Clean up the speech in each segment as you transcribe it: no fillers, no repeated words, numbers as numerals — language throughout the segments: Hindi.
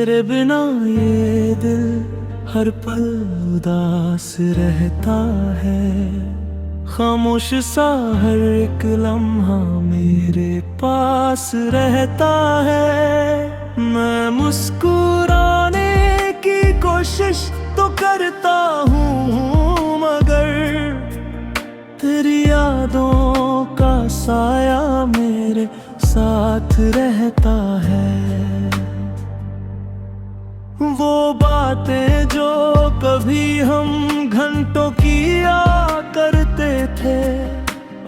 तेरे बिना ये दिल हर पल उदास रहता है। खामोश सा हर एक लम्हा मेरे पास रहता है। मैं मुस्कुराने की कोशिश तो करता हूँ, मगर तेरी यादों का साया मेरे साथ रहता है। वो बातें जो कभी हम घंटों किया करते थे,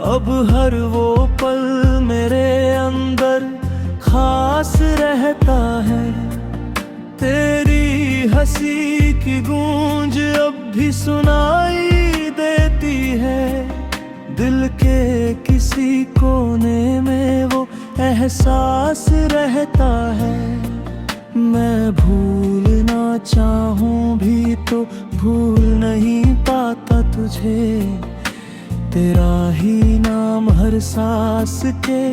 अब हर वो पल मेरे अंदर खास रहता है। तेरी हंसी की गूंज अब भी सुनाई देती है। दिल के किसी कोने में वो एहसास रहता है। मैं भूलना चाहूं भी तो भूल नहीं पाता तुझे। तेरा ही नाम हर सांस के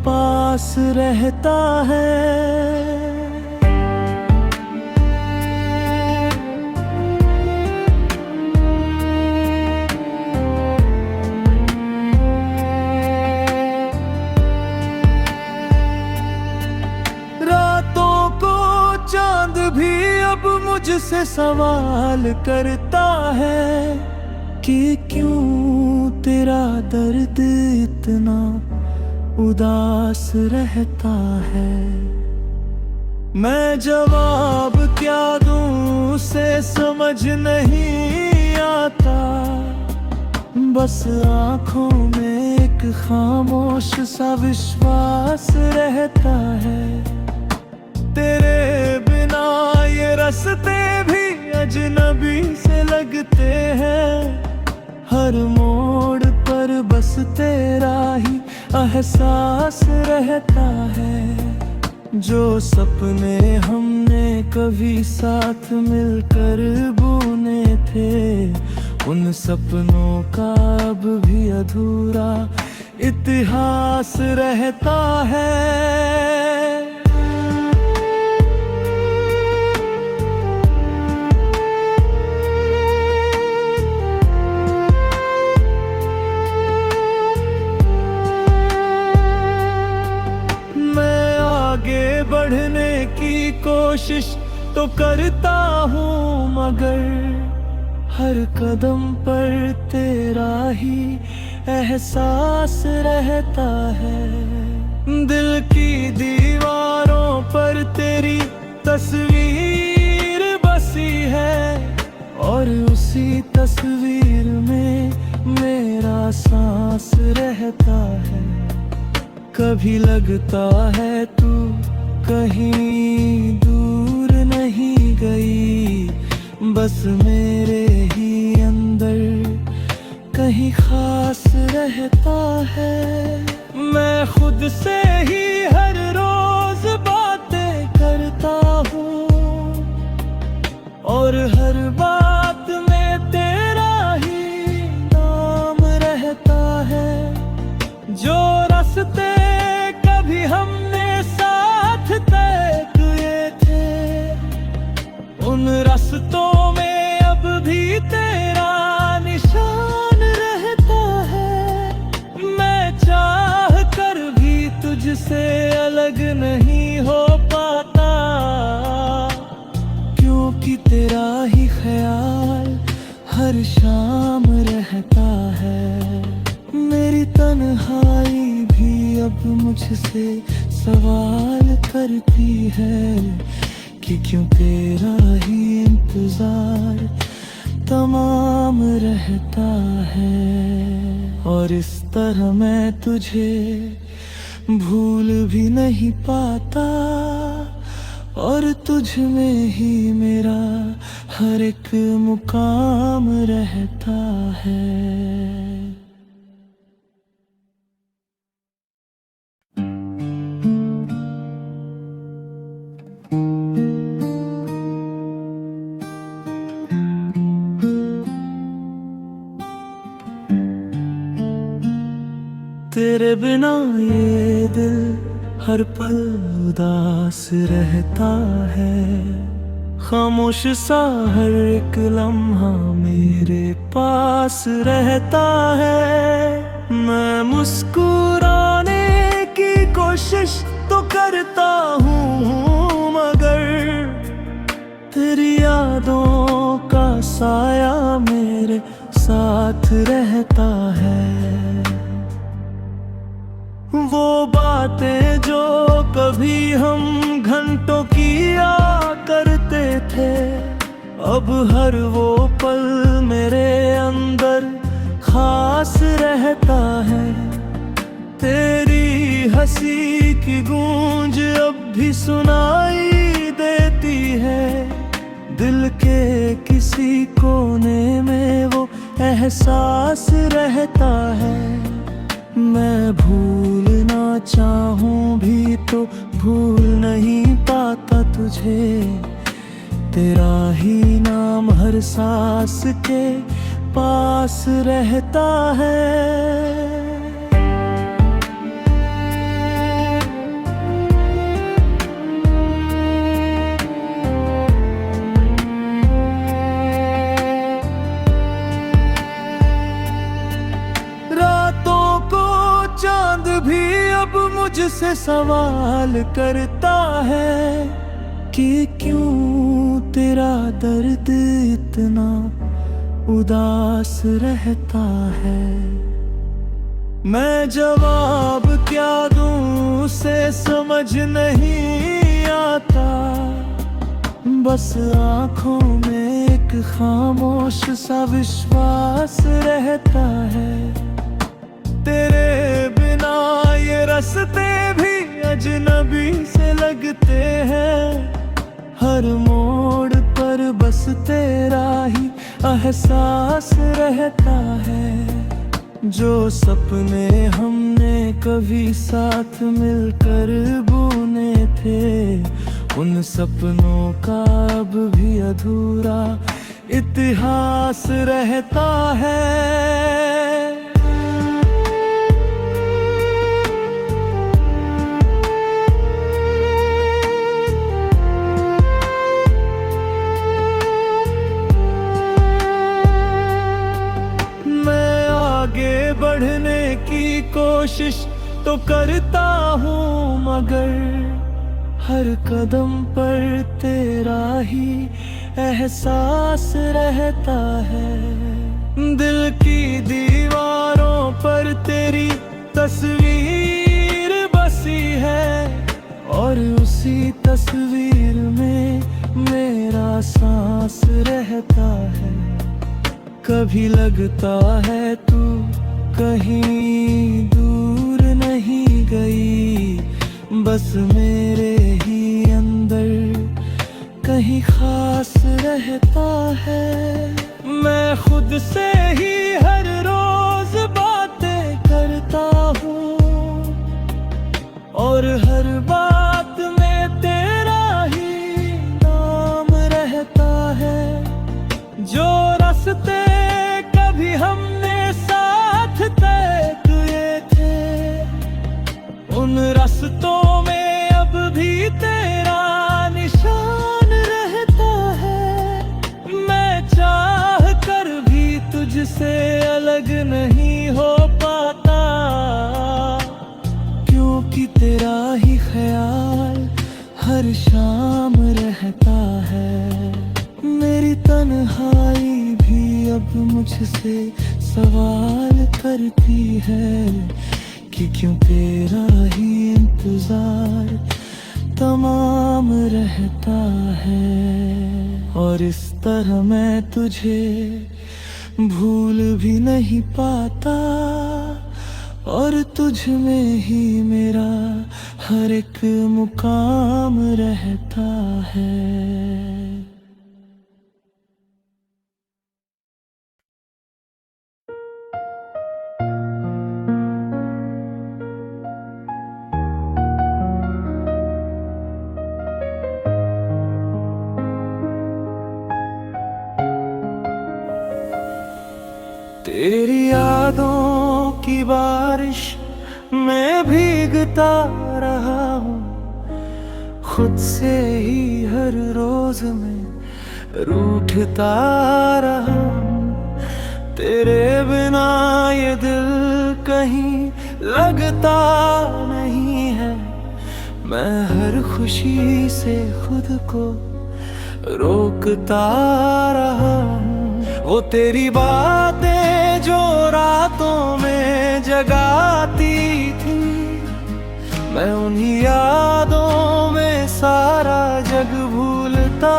पास रहता है। चांद भी अब मुझसे सवाल करता है कि क्यों तेरा दर्द इतना उदास रहता है। मैं जवाब क्या दूं उसे समझ नहीं आता। बस आंखों में एक खामोश सा विश्वास रहता है। तेरे बिना ये रास्ते भी अजनबी से लगते हैं। हर मोड़ पर बस तेरा ही एहसास रहता है। जो सपने हमने कभी साथ मिलकर बुने थे, उन सपनों का अब भी अधूरा इतिहास रहता है। बढ़ने की कोशिश तो करता हूँ, मगर हर कदम पर तेरा ही एहसास रहता है। दिल की दीवारों पर तेरी तस्वीर बसी है, और उसी तस्वीर में मेरा सांस रहता है। कभी लगता है तू कहीं दूर नहीं गई, बस मेरे ही अंदर कहीं खास रहता है। मैं खुद से ही हर रोज बातें करता हूँ, और हर बात में तेरा ही नाम रहता है। जो रास्ते कभी हमने तय किए थे, उन रास्तों में अब भी तेरा निशान रहता है। मैं चाह कर भी तुझसे अलग नहीं हो पाता, क्योंकि तेरा ही ख्याल हर शाम रहता है। मेरी तन्हाई भी अब मुझसे सवाल करती है कि क्यों तेरा ही इंतजार तमाम रहता है। और इस तरह मैं तुझे भूल भी नहीं पाता, और तुझ में ही मेरा हर एक मुकाम रहता है। तेरे बिना ये दिल हर पल उदास रहता है। खामोश सा हर एक लम्हा मेरे पास रहता है। मैं मुस्कुराने की कोशिश तो करता हूँ, मगर तेरी यादों का साया मेरे साथ रहता है। वो बातें जो कभी हम घंटों किया करते थे, अब हर वो पल मेरे अंदर खास रहता है। तेरी हंसी की गूंज अब भी सुनाई देती है। दिल के किसी कोने में वो एहसास रहता है। मैं भूलना चाहूं भी तो भूल नहीं पाता तुझे। तेरा ही नाम हर सांस के पास रहता है। चांद भी अब मुझसे सवाल करता है कि क्यों तेरा दर्द इतना उदास रहता है। मैं जवाब क्या दूं उसे समझ नहीं आता। बस आंखों में एक खामोश सा विश्वास रहता है। तेरे बिना ये रास्ते भी अजनबी से लगते हैं। हर मोड़ पर बस तेरा ही एहसास रहता है। जो सपने हमने कभी साथ मिलकर बुने थे, उन सपनों का अब भी अधूरा इतिहास रहता है। बढ़ने की कोशिश तो करता हूँ, मगर हर कदम पर तेरा ही एहसास रहता है। दिल की दीवारों पर तेरी तस्वीर बसी है, और उसी तस्वीर में मेरा सांस रहता है। कभी लगता है तू कहीं दूर नहीं गई, बस मेरे ही अंदर कहीं खास रहता है। मैं खुद से ही हर रोज बातें करता हूँ, और हर बात में तेरा ही नाम रहता है। जो रास्ते कभी हमने तय किए थे, उन रास्तों में अब भी तेरा निशान रहता है। मैं चाह कर भी तुझसे अलग नहीं हो पाता, क्योंकि तेरा ही ख्याल हर शाम रहता है। मेरी तन्हाई भी अब मुझसे सवाल करती है कि क्यों तेरा ही इंतजार तमाम रहता है। और इस तरह मैं तुझे भूल भी नहीं पाता, और तुझ में ही मेरा हर एक मुकाम रहता है। तेरी यादों की बारिश में भीगता रहा खुद से ही हर रोज मैं रूठता रहा हूँ। तेरे बिना ये दिल कहीं लगता नहीं है। मैं हर खुशी से खुद को रोकता रहा हूँ। वो तेरी बातें जो रातों में जगाती थी, मैं उन्हीं यादों में सारा जग भूलता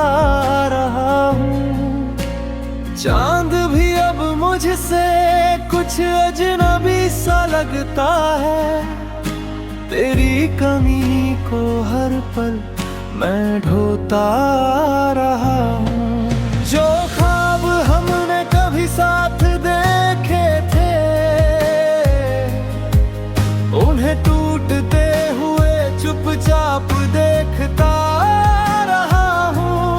रहा हूँ। चांद भी अब मुझसे कुछ अजनबी सा लगता है। तेरी कमी को हर पल मैं ढोता रहा हूँ। जो ख्वाब हमने कभी साथ देखे थे, उन्हें टूटते हुए चुपचाप देखता रहा हूँ।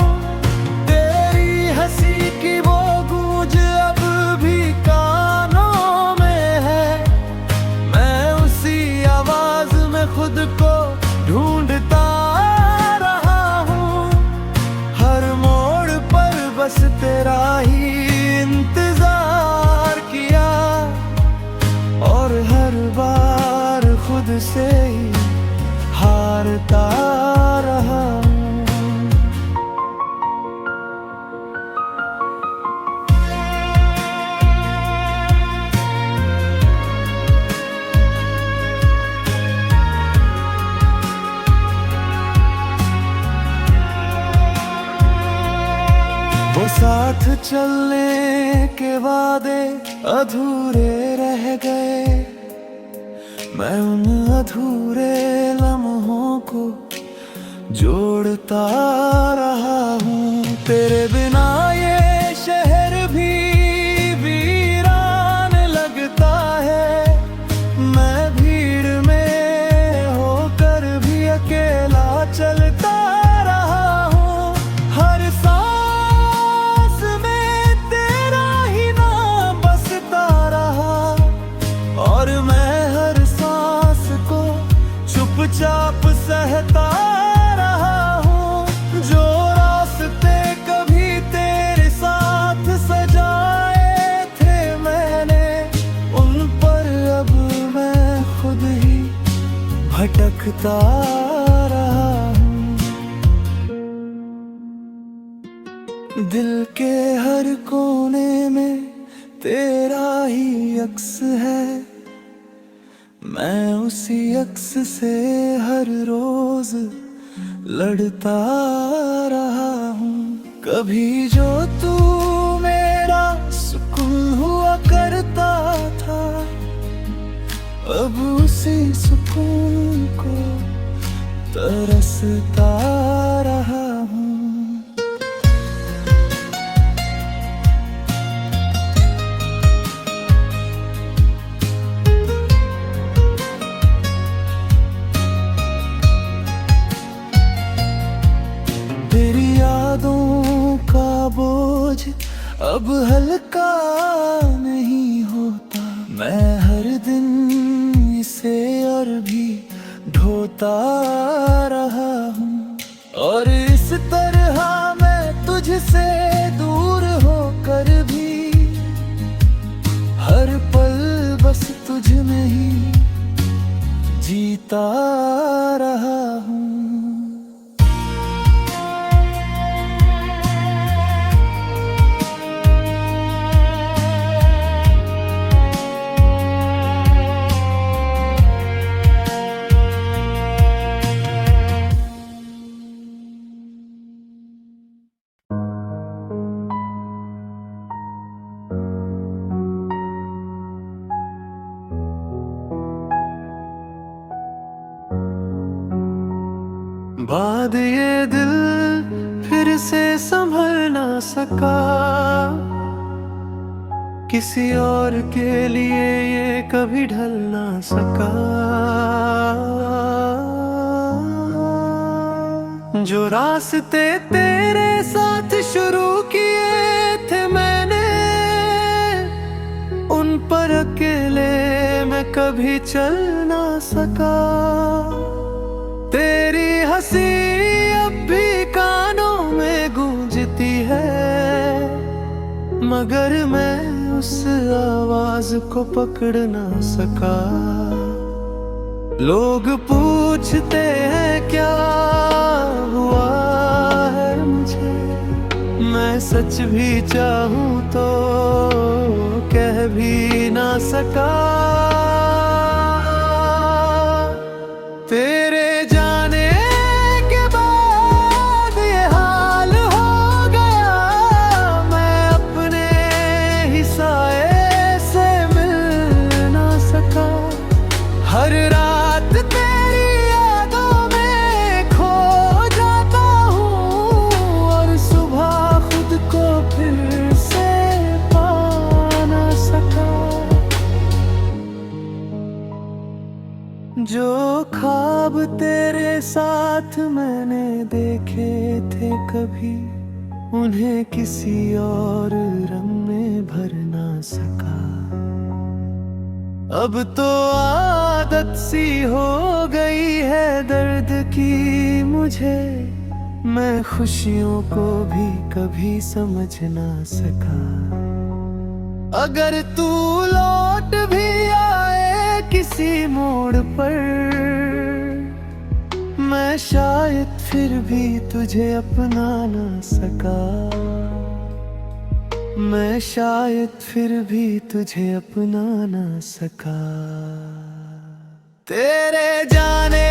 तेरी हंसी की वो गूंज अब भी कानों में है। मैं उसी आवाज में खुद को ढूंढता रहा हूँ। हर मोड़ पर बस तेरा ही इंतजार किया, और हर बार खुद से ही हारता रहा हूँ। वो साथ चलने के वादे अधूरे रह गए। मैं उन अधूरे लम्हों को जोड़ता रहा हूँ। तेरे बिना ये शहर भी वीरान लगता है। मैं भीड़ में होकर भी अकेला चलता रहा हूँ। हर सांस में तेरा ही नाम बसता रहा, और मैं चुपचाप सहता रहा हूँ। जो रास्ते कभी तेरे साथ सजाए थे मैंने, उन पर अब मैं खुद ही भटकता रहा हूँ। दिल के हर कोने में तेरा ही अक्स है। मैं उसी अक्स से हर रोज लड़ता रहा हूँ। कभी जो तू मेरा सुकून हुआ करता था, अब उसी सुकून को तरसता रहा हूँ। बोझ अब हल्का नहीं होता। मैं हर दिन इसे और भी ढोता रहा हूँ, और इस तरह मैं तुझसे दूर होकर भी हर पल बस तुझ में ही जीता रहा हूँ। बाद ये दिल फिर से संभल ना सका। किसी और के लिए ये कभी ढल ना सका। जो रास्ते तेरे साथ शुरू किए थे मैंने, उन पर अकेले मैं कभी चल ना सका। तेरी हंसी मगर मैं उस आवाज को पकड़ ना सका। लोग पूछते हैं क्या हुआ है मुझे, मैं सच भी चाहूं तो कह भी ना सका। तेरे जाने के बाद ये हाल हो गया, मैं अपने ही साए से मिल ना सका। हर रात तेरी यादों में खो जाता हूँ और सुबह खुद को फिर से पा ना सका। जो ख्वाब तेरे साथ मैंने देखे थे कभी, उन्हें किसी और रंग में भर ना सका। अब तो आदत सी हो गई है दर्द की मुझे, मैं खुशियों को भी कभी समझ ना सका। अगर तू लौट भी आए किसी मोड़ पर, मैं शायद फिर भी तुझे अपना ना सका। मैं शायद फिर भी तुझे अपना ना सका। तेरे जाने